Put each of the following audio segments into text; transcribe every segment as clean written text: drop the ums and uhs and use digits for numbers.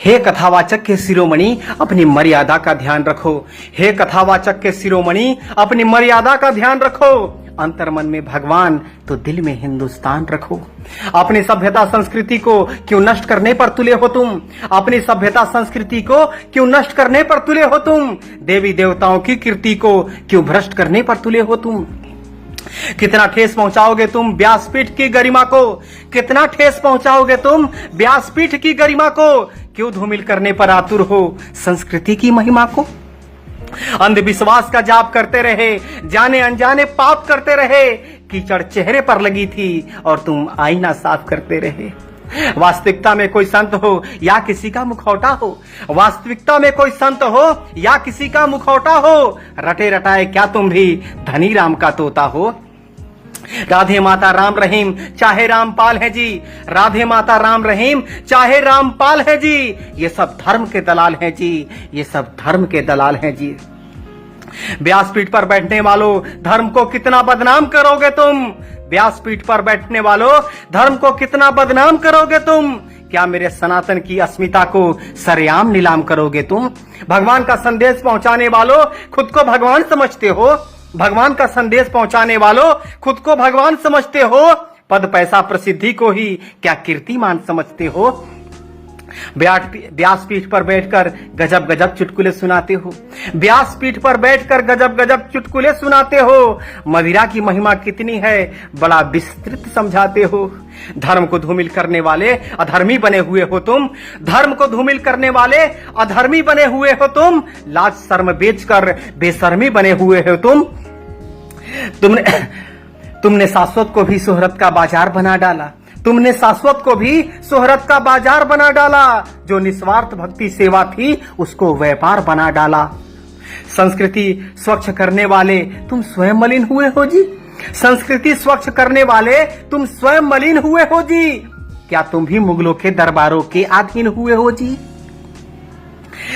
हे कथावाचक के शिरोमणि, अपनी मर्यादा का ध्यान रखो। हे कथावाचक के शिरोमणि, अपनी मर्यादा का ध्यान रखो। अंतर मन में भगवान तो दिल में हिंदुस्तान रखो। अपनी सभ्यता संस्कृति को क्यों नष्ट करने पर तुले हो तुम? अपनी सभ्यता संस्कृति को क्यों नष्ट करने पर तुले हो तुम? देवी देवताओं की कीर्ति को क्यों भ्रष्ट करने पर तुले हो तुम? कितना ठेस पहुंचाओगे तुम व्यासपीठ की गरिमा को? कितना ठेस पहुंचाओगे तुम व्यासपीठ की गरिमा को? क्यों धूमिल करने पर आतुर हो संस्कृति की महिमा को? अंधविश्वास का जाप करते रहे, जाने अनजाने पाप करते रहे। कीचड़ चेहरे पर लगी थी और तुम आईना साफ करते रहे। वास्तविकता में कोई संत हो या किसी का मुखौटा हो, वास्तविकता में कोई संत हो या किसी का मुखौटा हो, रटे रटाए क्या तुम भी धनी राम का तोता हो? राधे माता राम रहीम चाहे रामपाल है जी, राधे माता राम रहीम चाहे रामपाल है जी। ये सब धर्म के दलाल हैं जी, ये सब धर्म के दलाल हैं जी। व्यासपीठ पर बैठने वालों, धर्म को कितना बदनाम करोगे तुम? व्यासपीठ पर बैठने वालों, धर्म को कितना बदनाम करोगे तुम? क्या मेरे सनातन की अस्मिता को सरेआम नीलाम करोगे तुम? भगवान का संदेश पहुंचाने वालों, खुद को भगवान समझते हो? भगवान का संदेश पहुंचाने वालों, खुद को भगवान समझते हो? पद पैसा प्रसिद्धि को ही क्या कीर्तिमान समझते हो? व्यासपीठ पर बैठकर गजब गजब चुटकुले सुनाते हो। व्यासपीठ पर बैठकर गजब गजब चुटकुले सुनाते हो। मदिरा की महिमा कितनी है बड़ा विस्तृत समझाते हो। धर्म को धूमिल करने वाले अधर्मी बने हुए हो तुम। धर्म को धूमिल करने वाले अधर्मी बने हुए हो तुम। लाज शर्म बेचकर बेशर्मी बने हुए हो तुम। तुमने शाश्वत को भी शोहरत का बाजार बना डाला। तुमने शाश्वत को भी शोहरत का बाजार बना डाला। जो निस्वार्थ भक्ति सेवा थी उसको व्यापार बना डाला। संस्कृति स्वच्छ करने वाले तुम स्वयं मलिन हुए हो जी। संस्कृति स्वच्छ करने वाले तुम स्वयं मलिन हुए हो जी। क्या तुम भी मुगलों के दरबारों के अधीन हुए हो जी?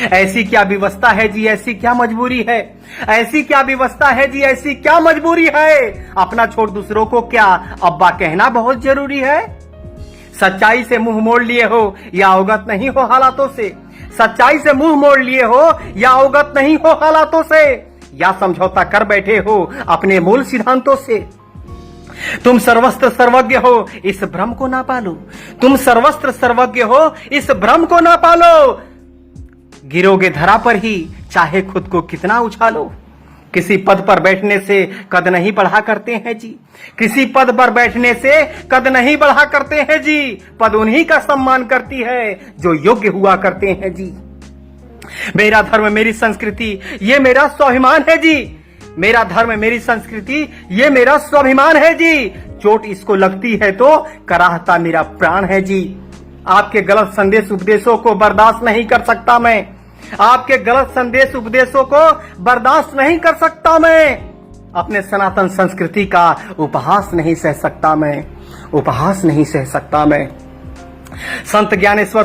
ऐसी क्या व्यवस्था है जी, ऐसी क्या मजबूरी है? ऐसी क्या व्यवस्था है जी, ऐसी क्या मजबूरी है? अपना छोड़ दूसरों को क्या अब्बा कहना बहुत जरूरी है? सच्चाई से मुंह मोड़ लिए हो या अवगत नहीं हो हालातों से? सच्चाई से मुंह मोड़ लिए हो या अवगत नहीं हो हालातों से? या समझौता कर बैठे हो अपने मूल सिद्धांतों से? तुम सर्वस्त्र सर्वज्ञ हो, इस भ्रम को ना पालो। तुम सर्वस्त्र सर्वज्ञ हो, इस भ्रम को ना पालो। गिरोगे धरा पर ही चाहे खुद को कितना उछालो। किसी पद पर बैठने से कद नहीं बढ़ा करते हैं जी। किसी पद पर बैठने से कद नहीं बढ़ा करते हैं जी। पद उन्हीं का सम्मान करती है जो योग्य हुआ करते हैं जी। मेरा धर्म मेरी संस्कृति ये मेरा स्वाभिमान है जी। मेरा धर्म मेरी संस्कृति ये मेरा स्वाभिमान है जी। चोट इसको लगती है तो कराहता मेरा प्राण है जी। आपके गलत संदेश उपदेशों को बर्दाश्त नहीं कर सकता मैं। आपके गलत संदेश उपदेशों को बर्दाश्त नहीं कर सकता मैं। अपने सनातन संस्कृति का उपहास नहीं सह सकता मैं। उपहास नहीं सह सकता मैं। संत ज्ञानेश्वर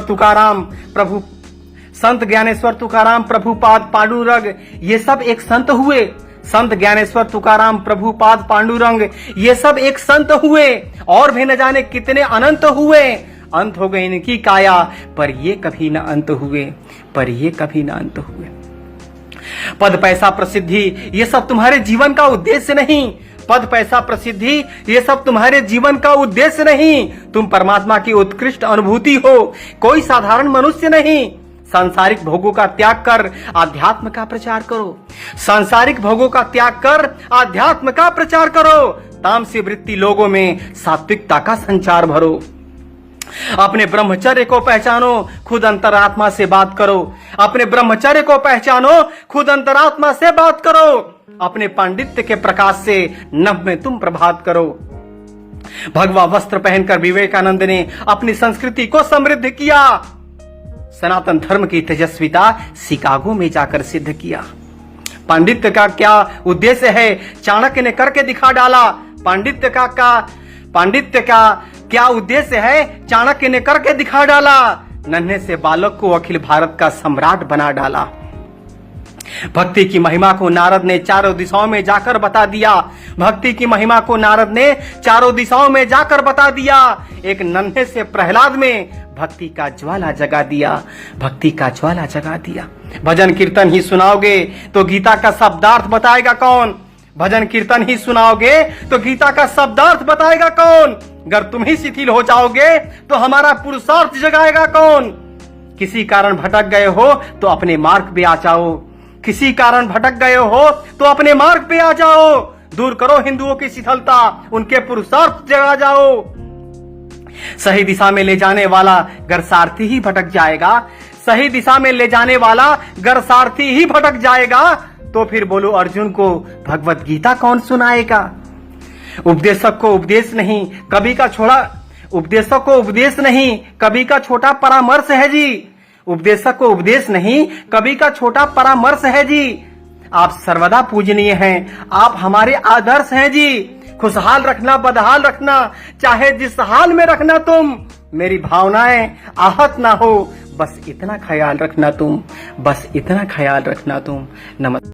तुकाराम प्रभुपाद पांडुरंग ये सब एक संत हुए। संत ज्ञानेश्वर तुकाराम प्रभुपाद पांडुरंग ये सब एक संत हुए। और भी न जाने कितने अनंत हुए। अंत हो गई इनकी काया पर ये कभी न अंत हुए, पर ये कभी न अंत हुए। पद पैसा प्रसिद्धि ये सब तुम्हारे जीवन का उद्देश्य नहीं। पद पैसा प्रसिद्धि ये सब तुम्हारे जीवन का उद्देश्य नहीं। तुम परमात्मा की उत्कृष्ट अनुभूति हो, कोई साधारण मनुष्य नहीं। सांसारिक भोगों का त्याग कर आध्यात्म का प्रचार करो। सांसारिक भोगों का त्याग कर आध्यात्म का प्रचार करो। तामसी वृत्ति लोगों में सात्विकता का संचार भरो। अपने ब्रह्मचर्य को पहचानो, खुद अंतरात्मा से बात करो। अपने ब्रह्मचर्य को पहचानो, खुद अंतरात्मा से बात करो। अपने पांडित्य के प्रकाश से नभ में तुम प्रभात करो। भगवा वस्त्र पहनकर विवेकानंद ने अपनी संस्कृति को समृद्ध किया। सनातन धर्म की तेजस्विता शिकागो में जाकर सिद्ध किया। पांडित्य का क्या उद्देश्य है चाणक्य ने करके दिखा डाला। पांडित्य का क्या उद्देश्य है चाणक्य ने करके दिखा डाला। नन्हे से बालक को अखिल भारत का सम्राट बना डाला। भक्ति की महिमा को नारद ने चारों दिशाओं में जाकर बता दिया। भक्ति की महिमा को नारद ने चारों दिशाओं में जाकर बता दिया। एक नन्हे से प्रहलाद में भक्ति का ज्वाला जगा दिया, भक्ति का ज्वाला जगा दिया। भजन कीर्तन ही सुनाओगे तो गीता का शब्दार्थ बताएगा कौन? भजन कीर्तन ही सुनाओगे तो गीता का शब्दार्थ बताएगा कौन? अगर तुम ही शिथिल हो जाओगे तो हमारा पुरुषार्थ जगाएगा कौन? किसी कारण भटक गए हो तो अपने मार्ग पे आ जाओ, किसी कारण भटक गए हो तो अपने मार्ग पे आ जाओ। दूर करो हिंदुओं की शिथिलता, उनके पुरुषार्थ जगा जाओ। सही दिशा में ले जाने वाला अगर सारथी ही भटक जाएगा, सही दिशा में ले जाने वाला अगर सारथी ही भटक जाएगा, तो फिर बोलो अर्जुन को भगवत गीता कौन सुनाएगा? उपदेशक को उपदेश नहीं कभी का छोड़ा, उपदेशक को उपदेश नहीं कभी का छोटा परामर्श है जी। उपदेशक को उपदेश नहीं कभी का छोटा परामर्श है जी। आप सर्वदा पूजनीय हैं, आप हमारे आदर्श हैं जी। खुशहाल रखना, बदहाल रखना, चाहे जिस हाल में रखना तुम, मेरी भावनाएं आहत ना हो, बस इतना ख्याल रखना तुम, बस इतना ख्याल रखना तुम। नमस्कार।